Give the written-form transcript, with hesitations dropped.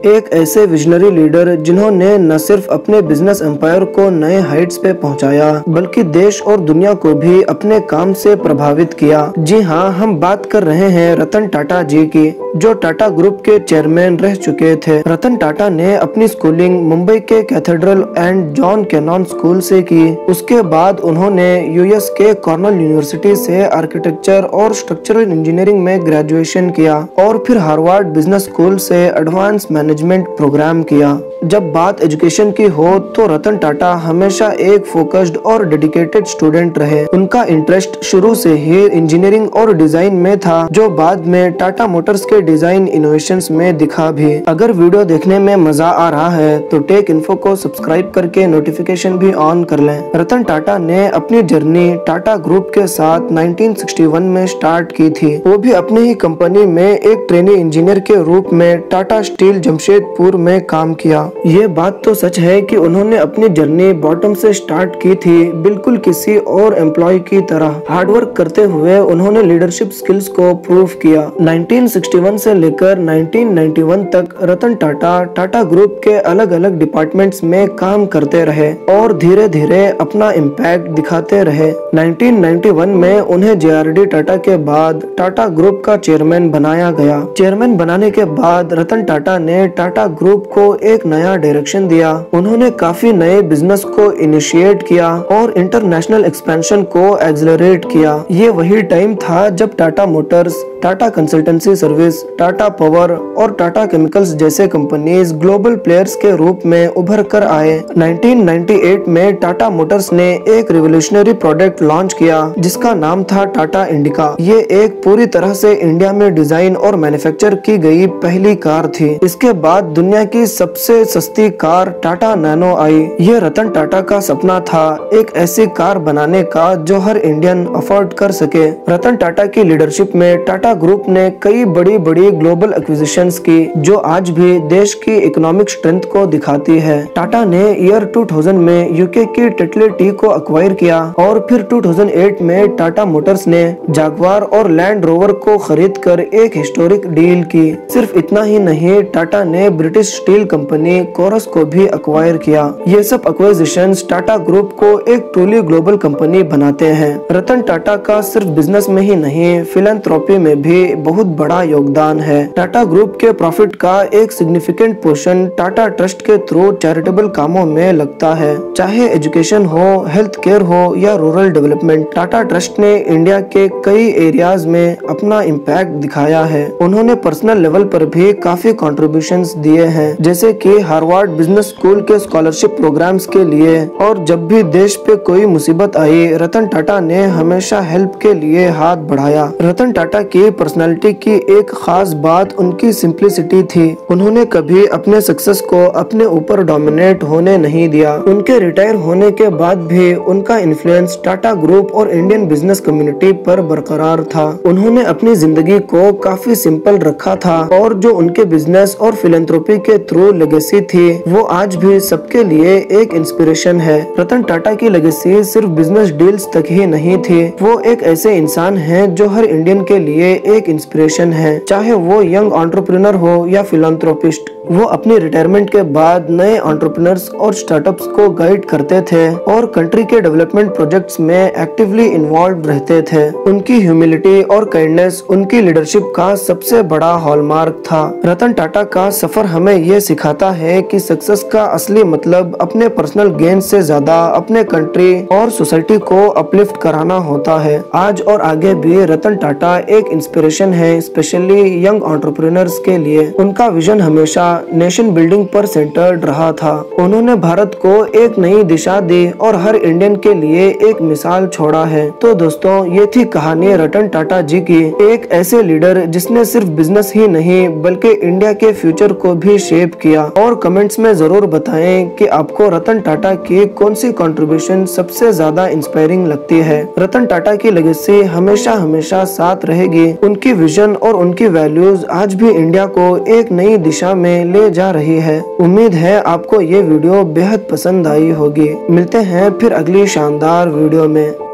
एक ऐसे visionary leader जिन्होंने न सिर्फ अपने बिजनेस एम्पायर को नए हाइट्स पे पहुंचाया, बल्कि देश और दुनिया को भी अपने काम से प्रभावित किया। जी हाँ, हम बात कर रहे हैं रतन टाटा जी की, जो टाटा ग्रुप के चेयरमैन रह चुके थे। रतन टाटा ने अपनी स्कूलिंग मुंबई के cathedral and John Canon school से की। उसके बाद उन्होंने यूएस के कॉर्नेल यूनिवर्सिटी से आर्किटेक्चर और स्ट्रक्चरल इंजीनियरिंग में ग्रेजुएशन किया और फिर हार्वर्ड बिजनेस स्कूल से एडवांस मैनेजमेंट प्रोग्राम किया। जब बात एजुकेशन की हो तो रतन टाटा हमेशा एक फोकस्ड और डेडिकेटेड स्टूडेंट रहे। उनका इंटरेस्ट शुरू से ही इंजीनियरिंग और डिजाइन में था, जो बाद में टाटा मोटर्स के डिजाइन इनोवेशंस में दिखा भी। अगर वीडियो देखने में मजा आ रहा है तो टेक इन्फो को सब्सक्राइब करके नोटिफिकेशन भी ऑन कर लें। रतन टाटा ने अपनी जर्नी टाटा ग्रुप के साथ 1961 में स्टार्ट की थी, वो भी अपनी ही कंपनी में एक ट्रेनी इंजीनियर के रूप में टाटा स्टील जमशेदपुर में काम किया। ये बात तो सच है कि उन्होंने अपनी जर्नी बॉटम से स्टार्ट की थी, बिल्कुल किसी और एम्प्लॉय की तरह। हार्डवर्क करते हुए उन्होंने लीडरशिप स्किल्स को प्रूव किया। 1961 से लेकर 1991 तक रतन टाटा टाटा ग्रुप के अलग अलग डिपार्टमेंट्स में काम करते रहे और धीरे धीरे अपना इम्पैक्ट दिखाते रहे। 1991 में उन्हें जेआरडी टाटा के बाद टाटा ग्रुप का चेयरमैन बनाया गया। चेयरमैन बनाने के बाद रतन टाटा ने टाटा ग्रुप को एक नया डायरेक्शन दिया। उन्होंने काफी नए बिजनेस को इनिशिएट किया और इंटरनेशनल एक्सपेंशन को एक्सेलरेट किया। ये वही टाइम था जब Tata Motors, Tata consultancy service, Tata power और टाटा केमिकल्स जैसे कंपनीज ग्लोबल प्लेयर्स के रूप में उभर कर आए। 1998 में टाटा मोटर्स ने एक रिवोल्यूशनरी प्रोडक्ट लॉन्च किया जिसका नाम था टाटा इंडिका। ये एक पूरी तरह से इंडिया में डिजाइन और मैन्युफैक्चर की गई पहली कार थी। इसके बाद दुनिया की सबसे सस्ती कार टाटा नैनो आई। ये रतन टाटा का सपना था, एक ऐसी कार बनाने का जो हर इंडियन अफोर्ड कर सके। रतन टाटा की लीडरशिप में टाटा ग्रुप ने कई बड़ी बड़ी ग्लोबल एक्विजिशंस की, जो आज भी देश की इकोनॉमिक स्ट्रेंथ को दिखाती है। टाटा ने ईयर 2000 में यूके की टेटले टी को अक्वायर किया और फिर 2008 में टाटा मोटर्स ने जागवार और लैंड रोवर को खरीद कर एक हिस्टोरिक डील की। सिर्फ इतना ही नहीं, टाटा ने ब्रिटिश स्टील कंपनी कोरस को भी अक्वायर किया। ये सब एक्विजिशंस टाटा ग्रुप को एक ट्रूली ग्लोबल कंपनी बनाते हैं। रतन टाटा का सिर्फ बिजनेस में ही नहीं, फिलैंथ्रोपी में भी बहुत बड़ा योगदान है। टाटा ग्रुप के प्रॉफिट का एक सिग्निफिकेंट पोर्शन टाटा ट्रस्ट के थ्रू चैरिटेबल कामों में लगता है, चाहे एजुकेशन हो, हेल्थ केयर हो या रूरल डेवलपमेंट। टाटा ट्रस्ट ने इंडिया के कई एरियाज में अपना इम्पैक्ट दिखाया है। उन्होंने पर्सनल लेवल पर भी काफी कंट्रीब्यूशंस दिए हैं, जैसे कि हार्वर्ड बिजनेस स्कूल के स्कॉलरशिप प्रोग्राम्स के लिए। और जब भी देश पे कोई मुसीबत आई, रतन टाटा ने हमेशा हेल्प के लिए हाथ बढ़ाया। रतन टाटा की पर्सनालिटी की एक खास बात उनकी सिंप्लिसिटी थी। उन्होंने कभी अपने सक्सेस को अपने ऊपर डोमिनेट होने नहीं दिया। उनके रिटायर होने के बाद भी उनका इन्फ्लुएंस टाटा ग्रुप और इंडियन बिजनेस कम्युनिटी पर बरकरार था। उन्होंने अपनी जिंदगी को काफी सिंपल रखा था और जो उनके बिजनेस और फिलैंथ्रोपी के थ्रू लेगेसी थी, वो आज भी सबके लिए एक इंस्पिरेशन है। रतन टाटा की लेगेसी सिर्फ बिजनेस डील्स तक ही नहीं थी, वो एक ऐसे इंसान हैं जो हर इंडियन के लिए एक इंस्पिरेशन है, चाहे वो यंग एंटरप्रेन्योर हो या फिलैंथ्रोपिस्ट। वो अपनी रिटायरमेंट के बाद नए एंटरप्रेन्योर्स और स्टार्टअप्स को गाइड करते थे और कंट्री के डेवलपमेंट प्रोजेक्ट्स में एक्टिवली इन्वॉल्व रहते थे। उनकी ह्यूमिलिटी और काइंडनेस उनकी लीडरशिप का सबसे बड़ा हॉलमार्क था। रतन टाटा का सफर हमें ये सिखाता है कि सक्सेस का असली मतलब अपने पर्सनल गेन से ज्यादा अपने कंट्री और सोसाइटी को अपलिफ्ट कराना होता है। आज और आगे भी रतन टाटा एक इंस्पिरेशन है, स्पेशली यंग एंटरप्रेन्योर्स के लिए। उनका विजन हमेशा नेशन बिल्डिंग पर सेंटर्ड रहा था। उन्होंने भारत को एक नई दिशा दी और हर इंडियन के लिए एक मिसाल छोड़ा है। तो दोस्तों, ये थी कहानी रतन टाटा जी की, एक ऐसे लीडर जिसने सिर्फ बिजनेस ही नहीं बल्कि इंडिया के फ्यूचर को भी शेप किया। और कमेंट्स में जरूर बताएं कि आपको रतन टाटा की कौन सी कंट्रीब्यूशन सबसे ज्यादा इंस्पायरिंग लगती है। रतन टाटा की लेगेसी हमेशा हमेशा साथ रहेगी। उनकी विजन और उनकी वैल्यूज आज भी इंडिया को एक नई दिशा में ले जा रही है। उम्मीद है आपको ये वीडियो बेहद पसंद आई होगी। मिलते हैं फिर अगली शानदार वीडियो में।